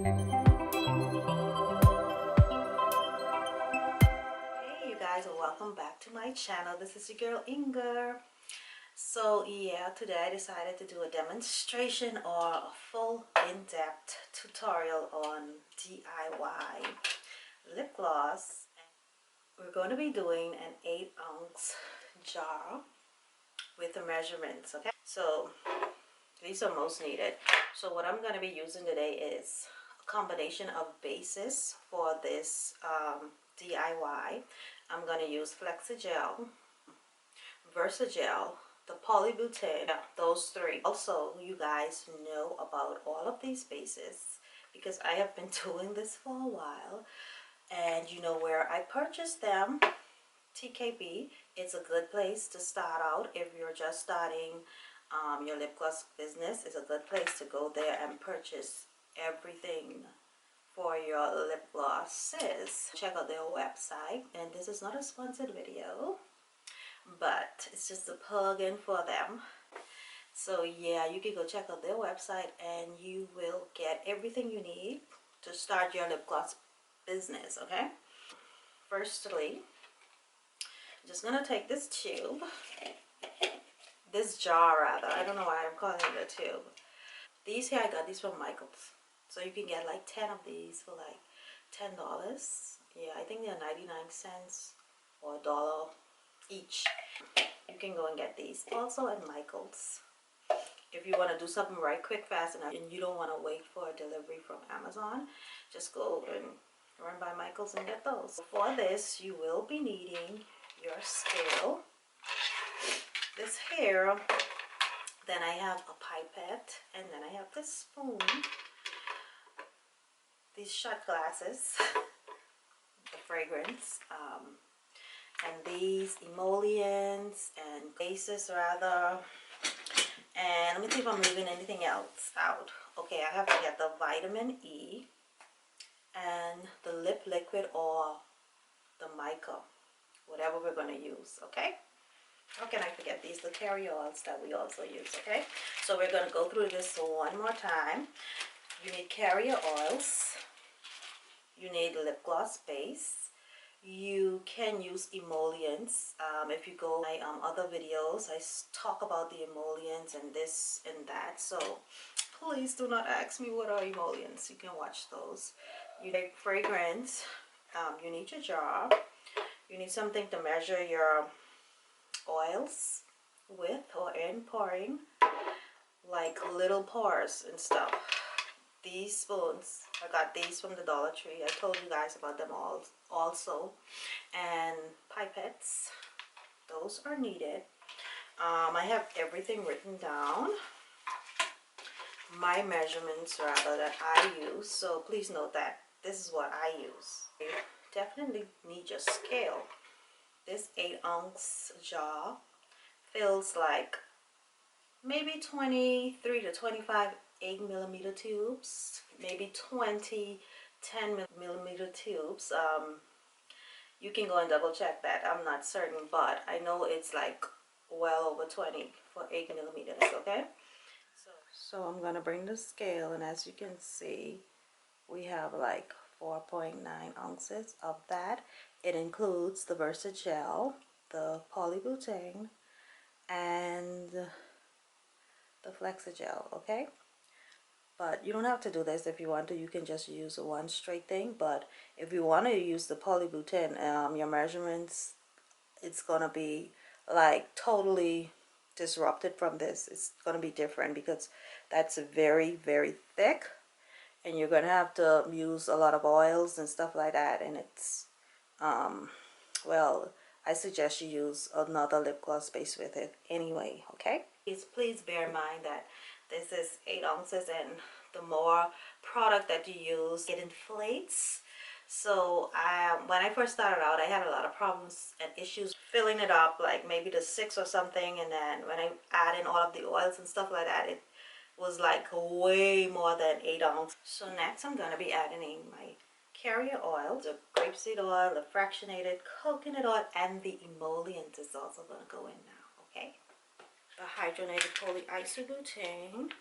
Hey you guys, and welcome back to my channel. This is your girl Inger. So yeah, today I decided to do a demonstration or a full in-depth tutorial on DIY lip gloss. We're going to be doing an 8-ounce jar with the measurements, okay? So these are most needed. So what I'm going to be using today is a combination of bases for this DIY. I'm going to use Flexagel, Versagel, the Polybutene, those three. Also, you guys know about all of these bases because I have been doing this for a while, and you know where I purchased them. TKB. It's a good place to start out if you're just starting your lip gloss business. It's a good place to go there and purchase everything for your lip glosses. Check out their website, and this is not a sponsored video, but it's just a plug-in for them. So yeah, you can go check out their website and you will get everything you need to start your lip gloss business, okay? Firstly, I'm just gonna take this tube, this jar rather, I don't know why I'm calling it a tube. These here, I got these from Michael's. So you can get like 10 of these for like $10. Yeah, I think they're 99 cents or $1 each. You can go and get these also at Michael's. If you want to do something right quick, fast enough, and you don't want to wait for a delivery from Amazon, just go and run by Michael's and get those. For this, you will be needing your scale. This here, then I have a pipette, and then I have this spoon, these shot glasses, the fragrance, and these emollients and bases rather. And let me see if I'm leaving anything else out. Okay, I have to get the vitamin E and the lip liquid or the Mica, whatever we're going to use, okay? How can I forget these, the carrier oils that we also use, okay? So we're going to go through this one more time. You need carrier oils. You need lip gloss base. You can use emollients. If you go my other videos, I talk about the emollients and this and that. So please do not ask me what are emollients. You can watch those. You need fragrance. You need your jar. You need something to measure your oils with or in pouring, like little pours and stuff. These spoons, I got these from the Dollar Tree. I told you guys about them all also. And pipettes, those are needed. I have everything written down, my measurements rather that I use, so please note that this is what I use. You definitely need your scale. This 8-ounce jar fills like maybe 23 to 25 8mm tubes, maybe 20 10mm tubes. You can go and double check that. I'm not certain, but I know it's like well over 20 for 8mm, okay? So I'm gonna bring the scale, and as you can see, we have like 4.9 ounces of that. It includes the Versagel, the Polybutene, and the Flexagel, okay? But you don't have to do this. If you want to, you can just use one straight thing. But if you want to use the Polybutene, your measurements, it's gonna be like totally disrupted from this. It's gonna be different because that's very, very thick, and you're gonna have to use a lot of oils and stuff like that. And it's well, I suggest you use another lip gloss base with it anyway, okay? Please bear in mind that this is 8 ounces, and the more product that you use, it inflates. So when I first started out, I had a lot of problems and issues filling it up, like maybe the 6 or something, and then when I add in all of the oils and stuff like that, it was like way more than 8 ounces. So next I'm going to be adding in my carrier oil, the grapeseed oil, the fractionated coconut oil, and the emollient is also going to go in now, okay? The hydrogenated polyisobutene,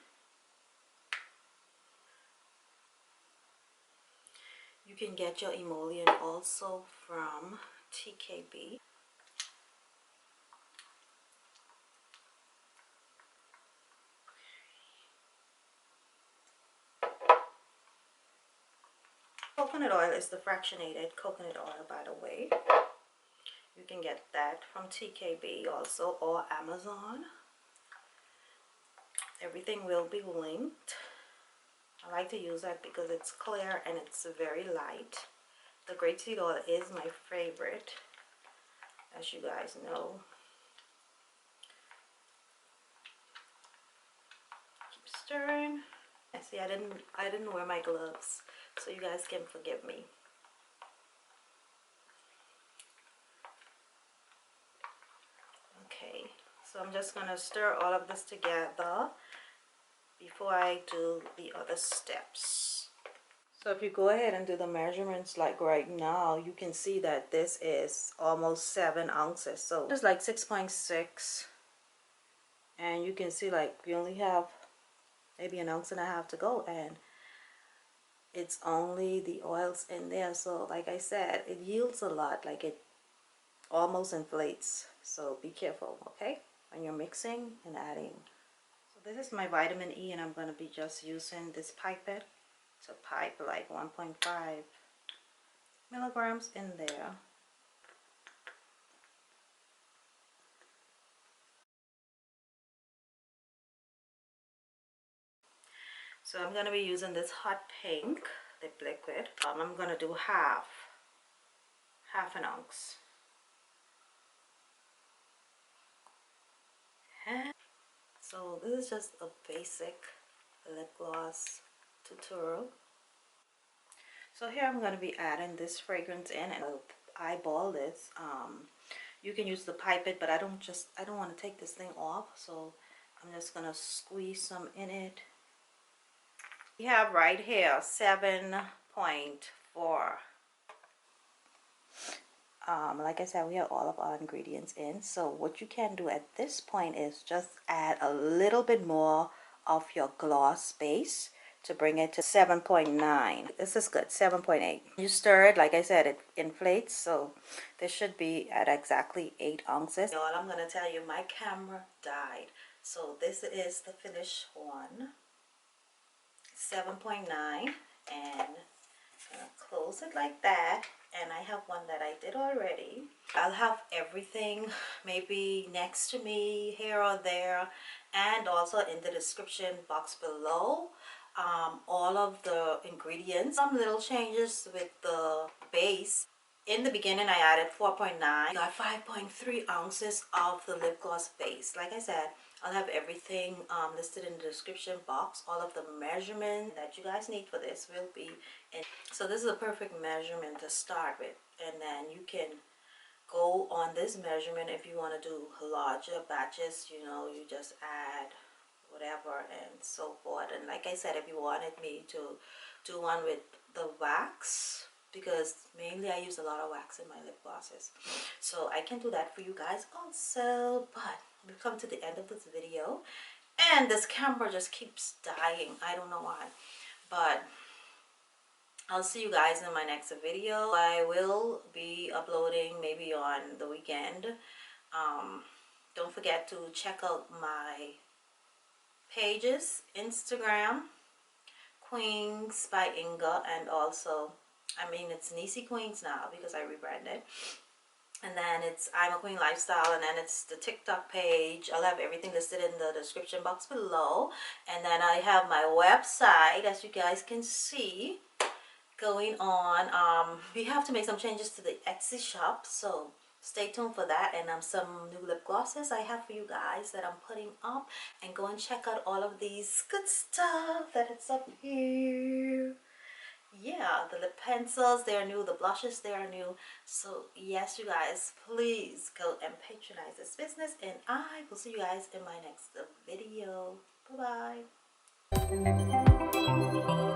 You can get your emollient also from TKB. Coconut oil is the fractionated coconut oil, by the way. You can get that from TKB also, or Amazon. Everything will be linked. I like to use that because it's clear and it's very light. The grapeseed oil is my favorite, as you guys know. Keep stirring. See, I didn't wear my gloves, so you guys can forgive me. Okay, so I'm just gonna stir all of this together before I do the other steps. So if you go ahead and do the measurements like right now, you can see that this is almost 7 ounces. So it's like 6.6, and you can see like we only have maybe 1.5 ounces to go, and it's only the oils in there. So like I said, it yields a lot, like it almost inflates. So be careful, okay, when you're mixing and adding. So this is my vitamin E, and I'm going to be just using this pipette to pipe like 1.5 milligrams in there. So I'm going to be using this hot pink lip liquid. I'm going to do half an ounce. So this is just a basic lip gloss tutorial. So here I'm going to be adding this fragrance in, and I'll eyeball this. You can use the pipette, but I don't want to take this thing off, so I'm just going to squeeze some in it. We have right here 7.4. Like I said, we have all of our ingredients in. So what you can do at this point is just add a little bit more of your gloss base to bring it to 7.9. This is good, 7.8. You stir it, like I said, it inflates, so this should be at exactly 8 ounces. Y'all, I'm gonna tell you, my camera died. So this is the finished one, 7.9, and I'm gonna close it like that. And I have one that I did already. I'll have everything maybe next to me, here or there, and also in the description box below, all of the ingredients. Some little changes with the base. In the beginning I added 4.9. Got 5.3 ounces of the lip gloss base. Like I said, I'll have everything listed in the description box. All of the measurements that you guys need for this will be in. So this is a perfect measurement to start with, and then you can go on this measurement if you want to do larger batches. You know, you just add whatever and so forth. And like I said, if you wanted me to do one with the wax, because mainly I use a lot of wax in my lip glosses, so I can do that for you guys also. But we've come to the end of this video, and this camera just keeps dying. I don't know why, but I'll see you guys in my next video. I will be uploading maybe on the weekend. Don't forget to check out my pages, Instagram, Queens by Inga, and also, I mean, it's Nisi Queens now because I rebranded. And then it's I'm a Queen Lifestyle, and then it's the TikTok page. I'll have everything listed in the description box below. And then I have my website, as you guys can see, going on. We have to make some changes to the Etsy shop, so stay tuned for that, and some new lip glosses I have for you guys that I'm putting up. And go and check out all of these good stuff that it's up here. Yeah, the lip pencils, they are new. The blushes, they are new. So yes, you guys, please go and patronize this business, and I will see you guys in my next video. Bye bye.